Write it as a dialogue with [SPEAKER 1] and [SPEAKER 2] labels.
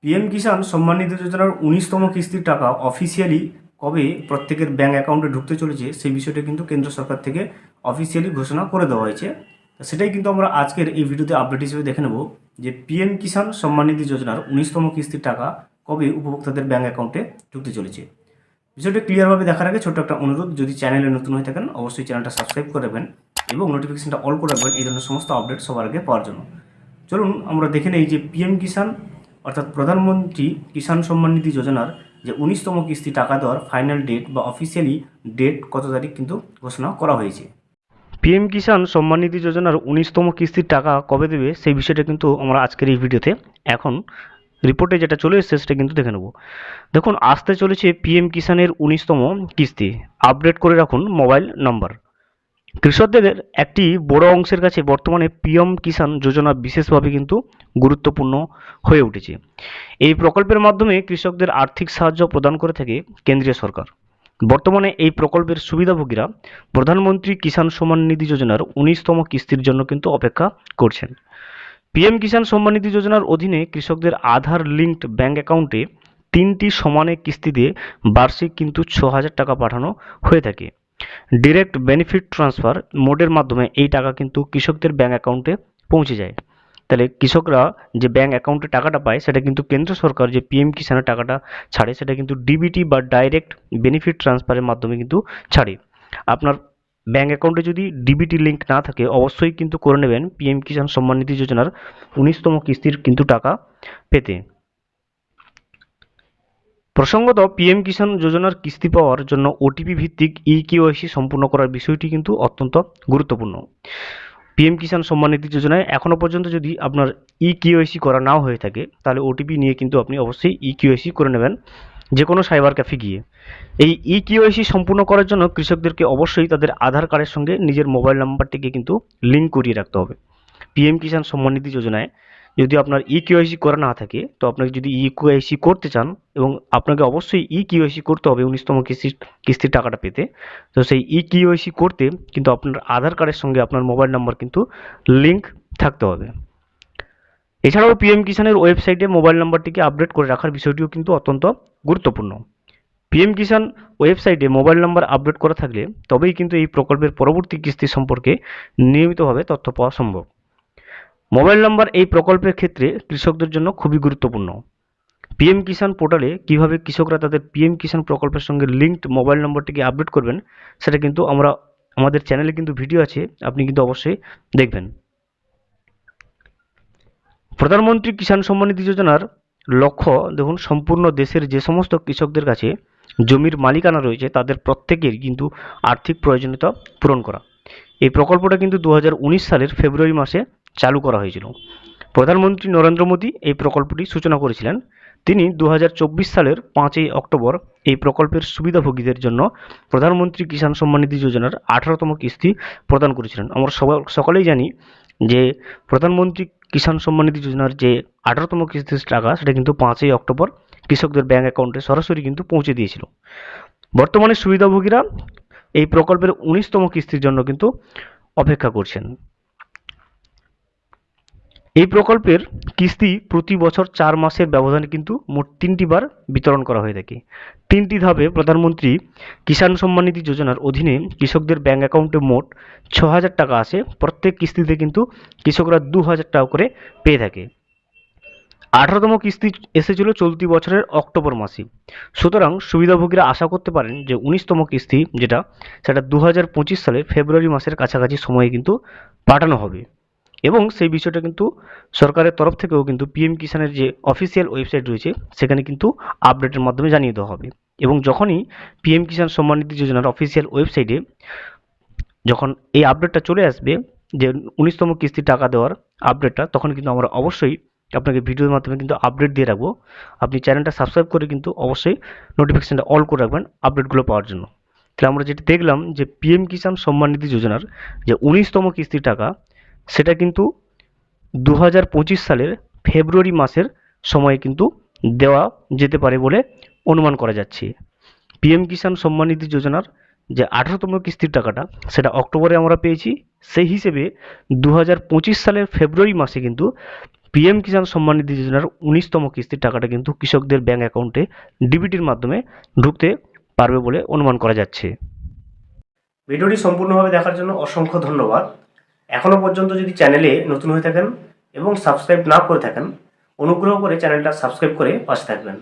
[SPEAKER 1] PM Kisan Samman Nidhi যোজনার ১৯তম কিস্তির টাকা অফিসিয়ালি কবে প্রত্যেকের ব্যাঙ্ক অ্যাকাউন্টে ঢুকতে চলেছে সেই বিষয়টা কিন্তু কেন্দ্র সরকার থেকে অফিসিয়ালি ঘোষণা করে দেওয়া হয়েছে। তো সেটাই কিন্তু আমরা আজকের এই ভিডিওতে আপডেট হিসেবে দেখে নেব যে পিএম কিষাণ সম্মান নিধি যোজনার ১৯তম কিস্তির টাকা কবে উপভোক্তাদের ব্যাঙ্ক অ্যাকাউন্টে ঢুকতে চলেছে। বিষয়টা ক্লিয়ারভাবে দেখার আগে ছোট্ট একটা অনুরোধ, যদি চ্যানেলে নতুন হয়ে থাকেন অবশ্যই চ্যানেলটা সাবস্ক্রাইব করে রাখবেন এবং নোটিফিকেশনটা অল করে রাখবেন এই ধরনের সমস্ত আপডেট সবার আগে পাওয়ার জন্য। চলুন আমরা দেখে নেই যে পিএম কিষাণ অর্থাৎ প্রধানমন্ত্রী কিষাণ সম্মান নিধি যোজনার যে ১৯তম কিস্তি টাকা দেওয়ার ফাইনাল ডেট বা অফিসিয়ালি ডেট কত তারিখ কিন্তু ঘোষণা করা হয়েছে। পিএম কিষাণ সম্মান নিধি যোজনার ১৯তম কিস্তির টাকা কবে দেবে সেই বিষয়টা কিন্তু আমরা আজকের এই ভিডিওতে এখন রিপোর্টে যেটা চলে এসেছে সেটা কিন্তু দেখে নেব। দেখুন, আসতে চলেছে পিএম কিষাণের ১৯তম কিস্তি। আপডেট করে রাখুন মোবাইল নম্বর। কৃষকদের একটি বড় অংশের কাছে বর্তমানে পিএম কিষাণ যোজনা বিশেষভাবে কিন্তু গুরুত্বপূর্ণ হয়ে উঠেছে। এই প্রকল্পের মাধ্যমে কৃষকদের আর্থিক সাহায্য প্রদান করে থাকে কেন্দ্রীয় সরকার। বর্তমানে এই প্রকল্পের সুবিধাভোগীরা প্রধানমন্ত্রী কিষাণ সম্মান নিধি যোজনার ১৯তম কিস্তির জন্য কিন্তু অপেক্ষা করছেন। পিএম কিষাণ সম্মান নিধি যোজনার অধীনে কৃষকদের আধার লিঙ্কড ব্যাঙ্ক অ্যাকাউন্টে ৩টি সমানে কিস্তিতে বার্ষিক কিন্তু ৬,০০০ টাকা পাঠানো হয়ে থাকে। ডিরেক্ট বেনিফিট ট্রান্সফার মোডের মাধ্যমে এই টাকা কিন্তু কৃষকদের ব্যাঙ্ক অ্যাকাউন্টে পৌঁছে যায়। তাহলে কৃষকরা যে ব্যাঙ্ক অ্যাকাউন্টে টাকাটা পায় সেটা কিন্তু কেন্দ্র সরকার যে পিএম কিষাণের টাকাটা ছাড়ে সেটা কিন্তু ডিবিটি বা ডাইরেক্ট বেনিফিট ট্রান্সফারের মাধ্যমে কিন্তু ছাড়ে। আপনার ব্যাঙ্ক অ্যাকাউন্টে যদি ডিবিটি লিঙ্ক না থাকে অবশ্যই কিন্তু করে নেবেন পিএম কিষাণ সম্মান নিধি যোজনার ১৯তম কিস্তির কিন্তু টাকা পেতে। প্রসঙ্গত, পিএম কিষাণ যোজনার কিস্তি পাওয়ার জন্য ওটিপি ভিত্তিক ইকেওয়াইসি সম্পূর্ণ করার বিষয়টি কিন্তু অত্যন্ত গুরুত্বপূর্ণ। পিএম কিষাণ সম্মান নিধি যোজনায় এখনও পর্যন্ত যদি আপনার ইকেওয়াইসি করা নাও হয়ে থাকে তাহলে ওটিপি নিয়ে কিন্তু আপনি অবশ্যই ইকেওয়াইসি করে নেবেন যে কোনো সাইবার ক্যাফে গিয়ে। এই ইকেওয়াইসি সম্পূর্ণ করার জন্য কৃষকদেরকে অবশ্যই তাদের আধার কার্ডের সঙ্গে নিজের মোবাইল নাম্বারটিকে কিন্তু লিঙ্ক করিয়ে রাখতে হবে। পিএম কিষাণ সম্মান নিধি যোজনায় যদি আপনার ইকেওয়াইসি করা না থাকে তো আপনাকে যদি ইকেওয়াইসি করতে চান এবং আপনাকে অবশ্যই ইকেওয়াইসি করতে হবে ১৯তম কিস্তির টাকাটা পেতে। তো সেই ইকেওয়াইসি করতে কিন্তু আপনার আধার কার্ডের সঙ্গে আপনার মোবাইল নাম্বার কিন্তু লিঙ্ক থাকতে হবে। এছাড়াও পিএম কিষাণের ওয়েবসাইটে মোবাইল নাম্বারটিকে আপডেট করে রাখার বিষয়টিও কিন্তু অত্যন্ত গুরুত্বপূর্ণ। পিএম কিষাণ ওয়েবসাইটে মোবাইল নাম্বার আপডেট করা থাকলে তবেই কিন্তু এই প্রকল্পের পরবর্তী কিস্তি সম্পর্কে নিয়মিতভাবে তথ্য পাওয়া সম্ভব। মোবাইল নাম্বার এই প্রকল্পের ক্ষেত্রে কৃষকদের জন্য খুবই গুরুত্বপূর্ণ। পিএম কিষাণ পোর্টালে কিভাবে কৃষকরা তাদের পিএম কিষাণ প্রকল্পের সঙ্গে লিঙ্কড মোবাইল নম্বরটিকে আপডেট করবেন সেটা কিন্তু আমাদের চ্যানেলে কিন্তু ভিডিও আছে, আপনি কিন্তু অবশ্যই দেখবেন। প্রধানমন্ত্রী কিষাণ সম্মান নিধি যোজনার লক্ষ্য দেখুন, সম্পূর্ণ দেশের যে সমস্ত কৃষকদের কাছে জমির মালিকানা রয়েছে তাদের প্রত্যেকের কিন্তু আর্থিক প্রয়োজনীয়তা পূরণ করা। এই প্রকল্পটা কিন্তু ২০১৯ সালের ফেব্রুয়ারি মাসে চালু করা হয়েছিল। প্রধানমন্ত্রী নরেন্দ্র মোদী এই প্রকল্পটি সূচনা করেছিলেন। তিনি ২০২৪ সালের ৫ই অক্টোবর এই প্রকল্পের সুবিধাভোগীদের জন্য প্রধানমন্ত্রী কিষাণ সম্মান নিধি যোজনার ১৮তম কিস্তি প্রদান করেছিলেন। আমরা সকলেই জানি যে প্রধানমন্ত্রী কিষাণ সম্মান নিধি যোজনার যে ১৮তম কিস্তির টাকা সেটা কিন্তু ৫ই অক্টোবর কৃষকদের ব্যাঙ্ক অ্যাকাউন্টে সরাসরি কিন্তু পৌঁছে দিয়েছিল। বর্তমানে সুবিধাভোগীরা এই প্রকল্পের ১৯তম কিস্তির জন্য কিন্তু অপেক্ষা করছেন। এই প্রকল্পের কিস্তি প্রতি বছর ৪ মাসের ব্যবধানে কিন্তু মোট ৩টি বার বিতরণ করা হয়ে থাকে। ৩টি ধাপে প্রধানমন্ত্রী কিষাণ সম্মান নিধি যোজনার অধীনে কৃষকদের ব্যাঙ্ক অ্যাকাউন্টে মোট ৬,০০০ টাকা আসে। প্রত্যেক কিস্তিতে কিন্তু কৃষকরা ২,০০০ টাকা করে পেয়ে থাকে। ১৮তম কিস্তি এসেছিল চলতি বছরের অক্টোবর মাসে। সুতরাং সুবিধাভোগীরা আশা করতে পারেন যে ১৯তম কিস্তি সেটা ২০২৫ সালের ফেব্রুয়ারি মাসের কাছাকাছি সময়ে কিন্তু পাঠানো হবে এবং সেই বিষয়টা কিন্তু সরকারের তরফ থেকেও কিন্তু পিএম কিষাণের যে অফিসিয়াল ওয়েবসাইট রয়েছে সেখানে কিন্তু আপডেটের মাধ্যমে জানিয়ে দেওয়া হবে। এবং যখনই পিএম কিষাণ সম্মান নিধি যোজনার অফিসিয়াল ওয়েবসাইটে যখন এই আপডেটটা চলে আসবে যে ১৯তম কিস্তির টাকা দেওয়ার আপডেটটা, তখন কিন্তু আমরা অবশ্যই আপনাকে ভিডিওর মাধ্যমে কিন্তু আপডেট দিয়ে রাখবো। আপনি চ্যানেলটা সাবস্ক্রাইব করে কিন্তু অবশ্যই নোটিফিকেশানটা অল করে রাখবেন আপডেটগুলো পাওয়ার জন্য। তাহলে আমরা যেটা দেখলাম যে পিএম কিষাণ সম্মান নিধি যোজনার যে ১৯তম কিস্তির টাকা সেটা কিন্তু ২০২৫ সালের ফেব্রুয়ারি মাসের সময়ে কিন্তু দেওয়া যেতে পারে বলে অনুমান করা যাচ্ছে। পিএম কিষাণ সম্মান নিধি যোজনার যে ১৮তম কিস্তির টাকাটা সেটা অক্টোবরে আমরা পেয়েছি, সেই হিসেবে ২০২৫ সালের ফেব্রুয়ারি মাসে কিন্তু পিএম কিষাণ সম্মান নিধি যোজনার 19তম কিস্তির টাকাটা কিন্তু কৃষকদের ব্যাংক অ্যাকাউন্টে ডিবিটির মাধ্যমে ঢুকতে পারবে বলে অনুমান করা যাচ্ছে। ভিডিওটি সম্পূর্ণভাবে দেখার জন্য অসংখ্য ধন্যবাদ। এখনও পর্যন্ত যদি চ্যানেলে নতুন হয়ে থাকেন এবং সাবস্ক্রাইব না করে থাকেন, অনুগ্রহ করে চ্যানেলটা সাবস্ক্রাইব করে পাশে থাকবেন।